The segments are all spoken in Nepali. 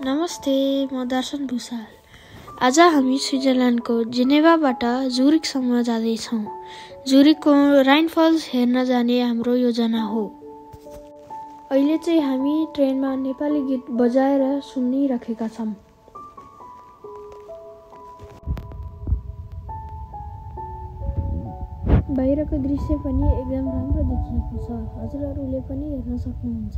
नमस्ते, म दर्शन भुसाल। आज हामी स्विजरल्यान्डको जेनेभाबाट जुरिकसम्म जाँदैछौँ। जुरिकको राइन फल्स हेर्न जाने हाम्रो योजना हो। अहिले चाहिँ हामी ट्रेनमा नेपाली गीत बजाएर सुनिरहेका छौँ। बाहिरको दृश्य पनि एकदम राम्रो देखिएको छ। हजुरहरूले पनि हेर्न सक्नुहुन्छ।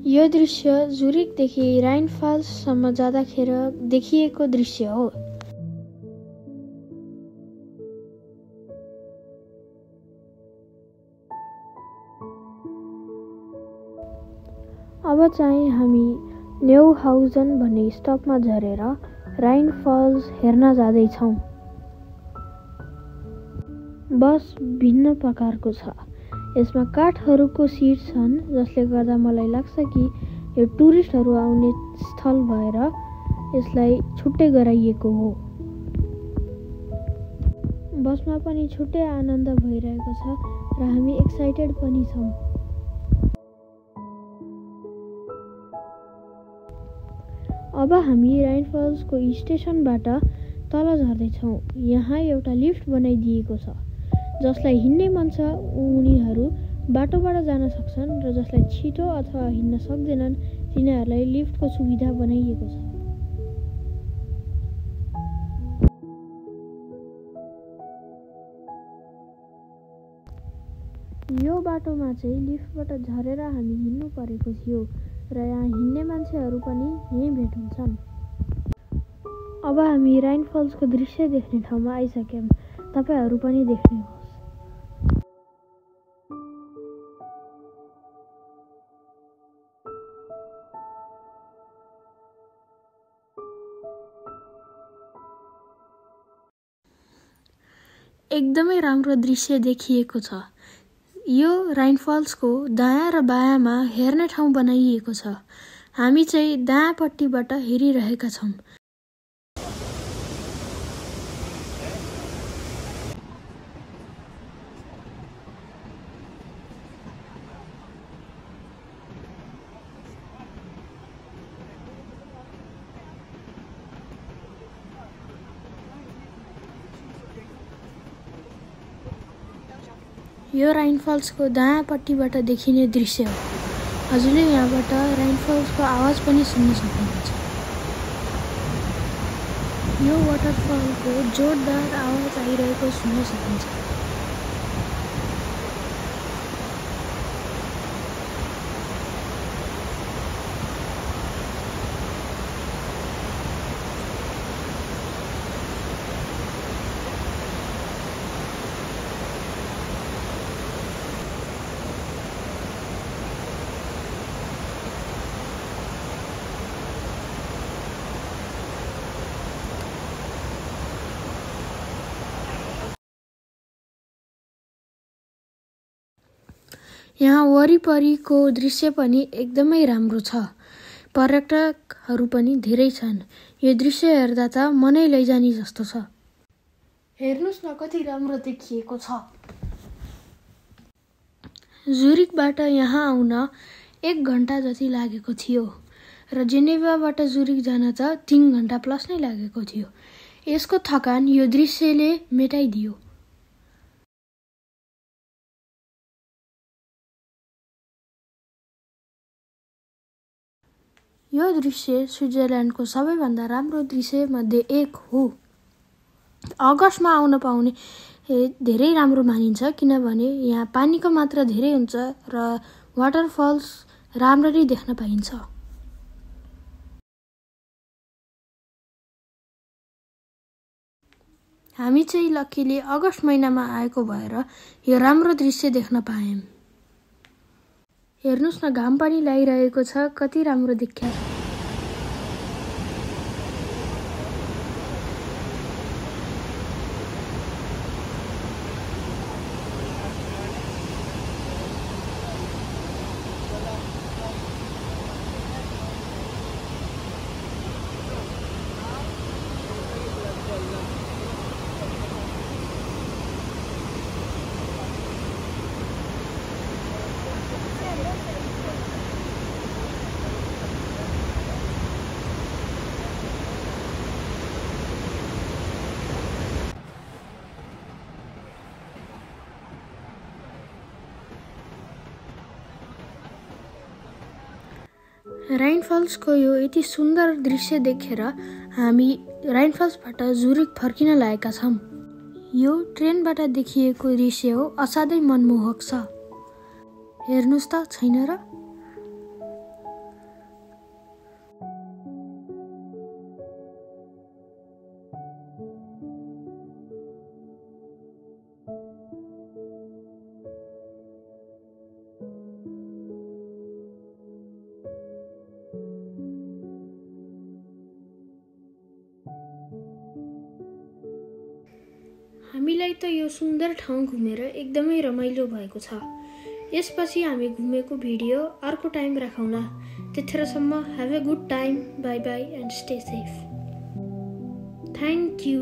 यो दृश्य जुरिकदेखि राइन फल्ससम्म जाँदाखेरि देखिएको दृश्य हो। अब चाहिँ हामी न्युहाउजन भन्ने स्टपमा झरेर राइन फल्स हेर्न जाँदैछौँ। बस भिन्न प्रकारको छ। यसमा काठहरूको सिट छन्, जसले गर्दा मलाई लाग्छ कि यो टुरिस्टहरू आउने स्थल भएर यसलाई छुट्टै गराइएको हो। बसमा पनि छुट्टै आनन्द भइरहेको छ र हामी एक्साइटेड पनि छौँ। अब हामी राइन फल्सको स्टेसनबाट तल झर्दैछौँ। यहाँ एउटा लिफ्ट बनाइदिएको छ। जसलाई हिँड्ने मन छ उनीहरू बाटोबाट जान सक्छन् र जसलाई छिटो अथवा हिँड्न सक्दैनन् तिनीहरूलाई लिफ्टको सुविधा बनाइएको छ। यो बाटोमा चाहिँ लिफ्टबाट झरेर हामी हिँड्नु परेको थियो र यहाँ हिँड्ने मान्छेहरू पनि यहीँ भेट हुन्छन्। अब हामी राइन फल्सको दृश्य देख्ने ठाउँमा आइसक्यौँ। तपाईहरू पनि देख्नुहोस्। एकदमै राम्रो दृश्य देखिएको छ। यो राइन फल्सको दायाँ र बायाँमा हेर्ने ठाउँ बनाइएको छ। हामी चाहिँ दायाँपट्टिबाट हेरिरहेका छौँ। यो राइन फल्सको दायाँपट्टिबाट देखिने दृश्य हो। हजुरले यहाँबाट राइन फल्सको आवाज पनि सुन्न सक्नुहुन्छ। यो वाटरफलको जोरदार आवाज आइरहेको सुन्न सक्नुहुन्छ। यहाँ वरिपरिको दृश्य पनि एकदमै राम्रो छ। पर्यटकहरू पनि धेरै छन्। यो दृश्य हेर्दा त मनै लैजाने जस्तो छ। हेर्नुस् न कति राम्रो देखिएको छ। जुरिकबाट यहाँ आउन 1 घण्टा जति लागेको थियो र जेनेभाबाट जुरिक जान त 3 घण्टा प्लस नै लागेको थियो। यसको थकान यो दृश्यले मेटाइदियो। यो दृश्य स्विजरल्यान्डको सबैभन्दा राम्रो दृश्यमध्ये एक हो। अगस्तमा आउन पाउने धेरै राम्रो मानिन्छ, किनभने यहाँ पानीको मात्रा धेरै हुन्छ र वाटरफल्स राम्ररी देख्न पाइन्छ। हामी चाहिँ लक्कीले अगस्त महिनामा आएको भएर यो राम्रो दृश्य देख्न पायौँ। हेर्नुस् न घाम पनि लागिरहेको छ, कति राम्रो देखिन्छ। राइनफल्सको यो यति सुन्दर दृश्य देखेर हामी राइनफल्सबाट जुरिक फर्किन लागेका छौँ। यो ट्रेनबाट देखिएको दृश्य हो, असाध्यै मनमोहक छ। हेर्नुस् त, छैन र? हामीलाई त यो सुन्दर ठाउँ घुमेर एकदमै रमाइलो भएको छ। यसपछि हामी घुमेको भिडियो अर्को टाइम राखौँला। त्यतिखेरसम्म have a good time, by by and stay safe. Thank you.